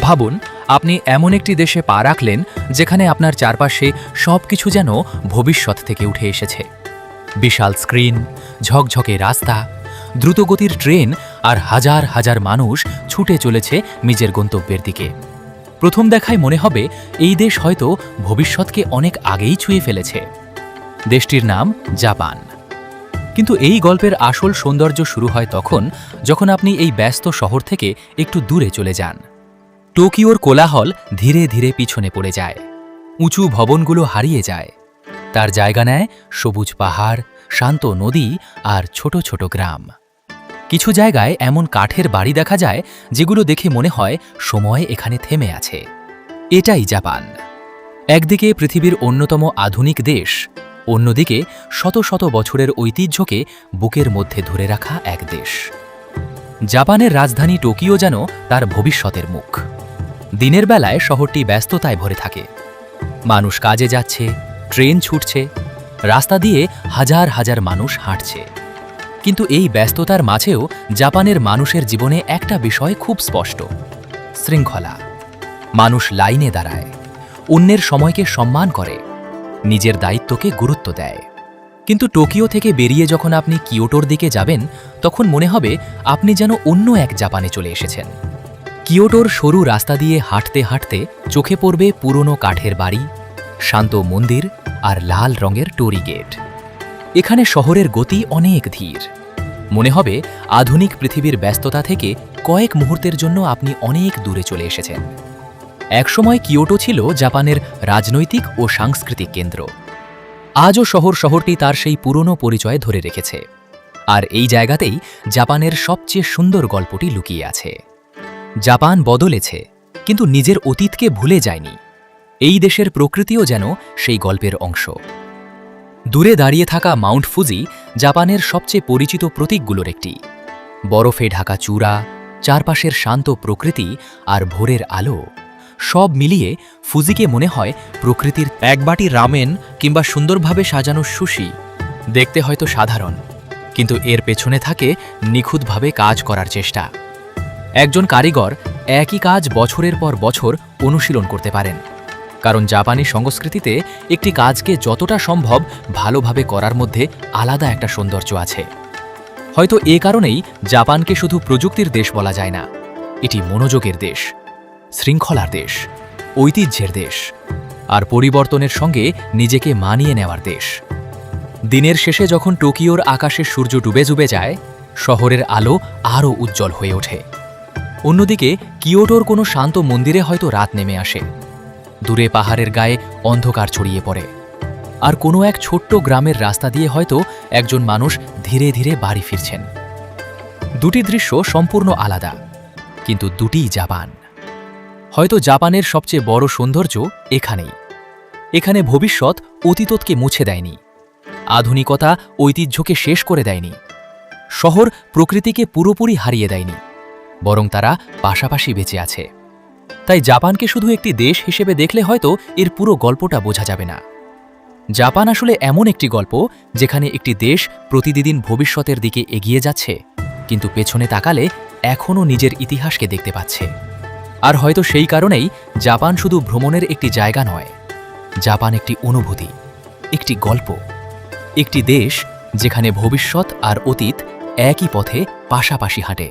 ভাবুন, আপনি এমন একটি দেশে পা রাখলেন যেখানে আপনার চারপাশে সবকিছু যেন ভবিষ্যৎ থেকে উঠে এসেছে। বিশাল স্ক্রিন, ঝকঝকে রাস্তা, দ্রুতগতির ট্রেন আর হাজার হাজার মানুষ ছুটে চলেছে নিজের গন্তব্যের দিকে। প্রথম দেখায় মনে হবে এই দেশ হয়তো ভবিষ্যৎকে অনেক আগেই ছুঁয়ে ফেলেছে। দেশটির নাম জাপান। কিন্তু এই গল্পের আসল সৌন্দর্য শুরু হয় তখন যখন আপনি এই ব্যস্ত শহর থেকে একটু দূরে চলে যান। টোকিওর কোলাহল ধীরে ধীরে পিছনে পড়ে যায়, উঁচু ভবনগুলো হারিয়ে যায়। তার জায়গা নেয় সবুজ পাহাড়, শান্ত নদী আর ছোট ছোট গ্রাম। কিছু জায়গায় এমন কাঠের বাড়ি দেখা যায় যেগুলো দেখে মনে হয় সময় এখানে থেমে আছে। এটাই জাপান। একদিকে পৃথিবীর অন্যতম আধুনিক দেশ, অন্যদিকে শত শত বছরের ঐতিহ্যকে বুকের মধ্যে ধরে রাখা এক দেশ। জাপানের রাজধানী টোকিও যেন তার ভবিষ্যতের মুখ। দিনের বেলায় শহরটি ব্যস্ততায় ভরে থাকে। মানুষ কাজে যাচ্ছে, ট্রেন ছুটছে, রাস্তা দিয়ে হাজার হাজার মানুষ হাঁটছে। কিন্তু এই ব্যস্ততার মাঝেও জাপানের মানুষের জীবনে একটা বিষয় খুব স্পষ্ট: শৃঙ্খলা। মানুষ লাইনে দাঁড়ায়, অন্যের সময়কে সম্মান করে, নিজের দায়িত্বকে গুরুত্ব দেয়। কিন্তু টোকিও থেকে বেরিয়ে যখন আপনি কিয়োটোর দিকে যাবেন, তখন মনে হবে আপনি যেন অন্য এক জাপানে চলে এসেছেন। কিয়োটোর সরু রাস্তা দিয়ে হাঁটতে হাঁটতে চোখে পড়বে পুরনো কাঠের বাড়ি, শান্ত মন্দির আর লাল রঙের টোরি গেট। এখানে শহরের গতি অনেক ধীর। মনে হবে আধুনিক পৃথিবীর ব্যস্ততা থেকে কয়েক মুহূর্তের জন্য আপনি অনেক দূরে চলে এসেছেন। একসময় কিয়োটো ছিল জাপানের রাজনৈতিক ও সাংস্কৃতিক কেন্দ্র। আজও শহরটি তার সেই পুরনো পরিচয় ধরে রেখেছে। আর এই জায়গাতেই জাপানের সবচেয়ে সুন্দর গল্পটি লুকিয়ে আছে। জাপান বদলেছে, কিন্তু নিজের অতীতকে ভুলে যায়নি। এই দেশের প্রকৃতিও যেন সেই গল্পের অংশ। দূরে দাঁড়িয়ে থাকা মাউন্ট ফুজি জাপানের সবচেয়ে পরিচিত প্রতীকগুলোর একটি। বরফে ঢাকা চূড়া, চারপাশের শান্ত প্রকৃতি আর ভোরের আলো, সব মিলিয়ে ফুজিকে মনে হয় প্রকৃতির এক বাটি রামেন কিংবা সুন্দরভাবে সাজানো সুশি। দেখতে হয়তো সাধারণ, কিন্তু এর পেছনে থাকে নিখুঁতভাবে কাজ করার চেষ্টা। একজন কারিগর একই কাজ বছরের পর বছর অনুশীলন করতে পারেন, কারণ জাপানি সংস্কৃতিতে একটি কাজকে যতটা সম্ভব ভালোভাবে করার মধ্যে আলাদা একটা সৌন্দর্য আছে। হয়তো এ কারণেই জাপানকে শুধু প্রযুক্তির দেশ বলা যায় না, এটি মনোযোগের দেশ, শৃঙ্খলার দেশ, ঐতিহ্যের দেশ আর পরিবর্তনের সঙ্গে নিজেকে মানিয়ে নেওয়ার দেশ। দিনের শেষে যখন টোকিওর আকাশে সূর্য ডুবে যায়, শহরের আলো আরও উজ্জ্বল হয়ে ওঠে। অন্যদিকে কিয়োটোর কোনো শান্ত মন্দিরে হয়তো রাত নেমে আসে, দূরে পাহাড়ের গায়ে অন্ধকার ছড়িয়ে পড়ে, আর কোনো এক ছোট্ট গ্রামের রাস্তা দিয়ে হয়তো একজন মানুষ ধীরে ধীরে বাড়ি ফিরছেন। দুটি দৃশ্য সম্পূর্ণ আলাদা, কিন্তু দুটিই জাপান। হয়তো জাপানের সবচেয়ে বড় সৌন্দর্য এখানেই। এখানে ভবিষ্যৎ অতীতকে মুছে দেয়নি, আধুনিকতা ঐতিহ্যকে শেষ করে দেয়নি, শহর প্রকৃতিকে পুরোপুরি হারিয়ে দেয়নি, বরং তারা পাশাপাশি বেঁচে আছে। তাই জাপানকে শুধু একটি দেশ হিসেবে দেখলে হয়তো এর পুরো গল্পটা বোঝা যাবে না। জাপান আসলে এমন একটি গল্প যেখানে একটি দেশ প্রতিদিন ভবিষ্যতের দিকে এগিয়ে যাচ্ছে, কিন্তু পেছনে তাকালে এখনও নিজের ইতিহাসকে দেখতে পাচ্ছে। আর হয়তো সেই কারণেই জাপান শুধু ভ্রমণের একটি জায়গা নয়, জাপান একটি অনুভূতি, একটি গল্প, একটি দেশ যেখানে ভবিষ্যৎ আর অতীত একই পথে পাশাপাশি হাঁটে।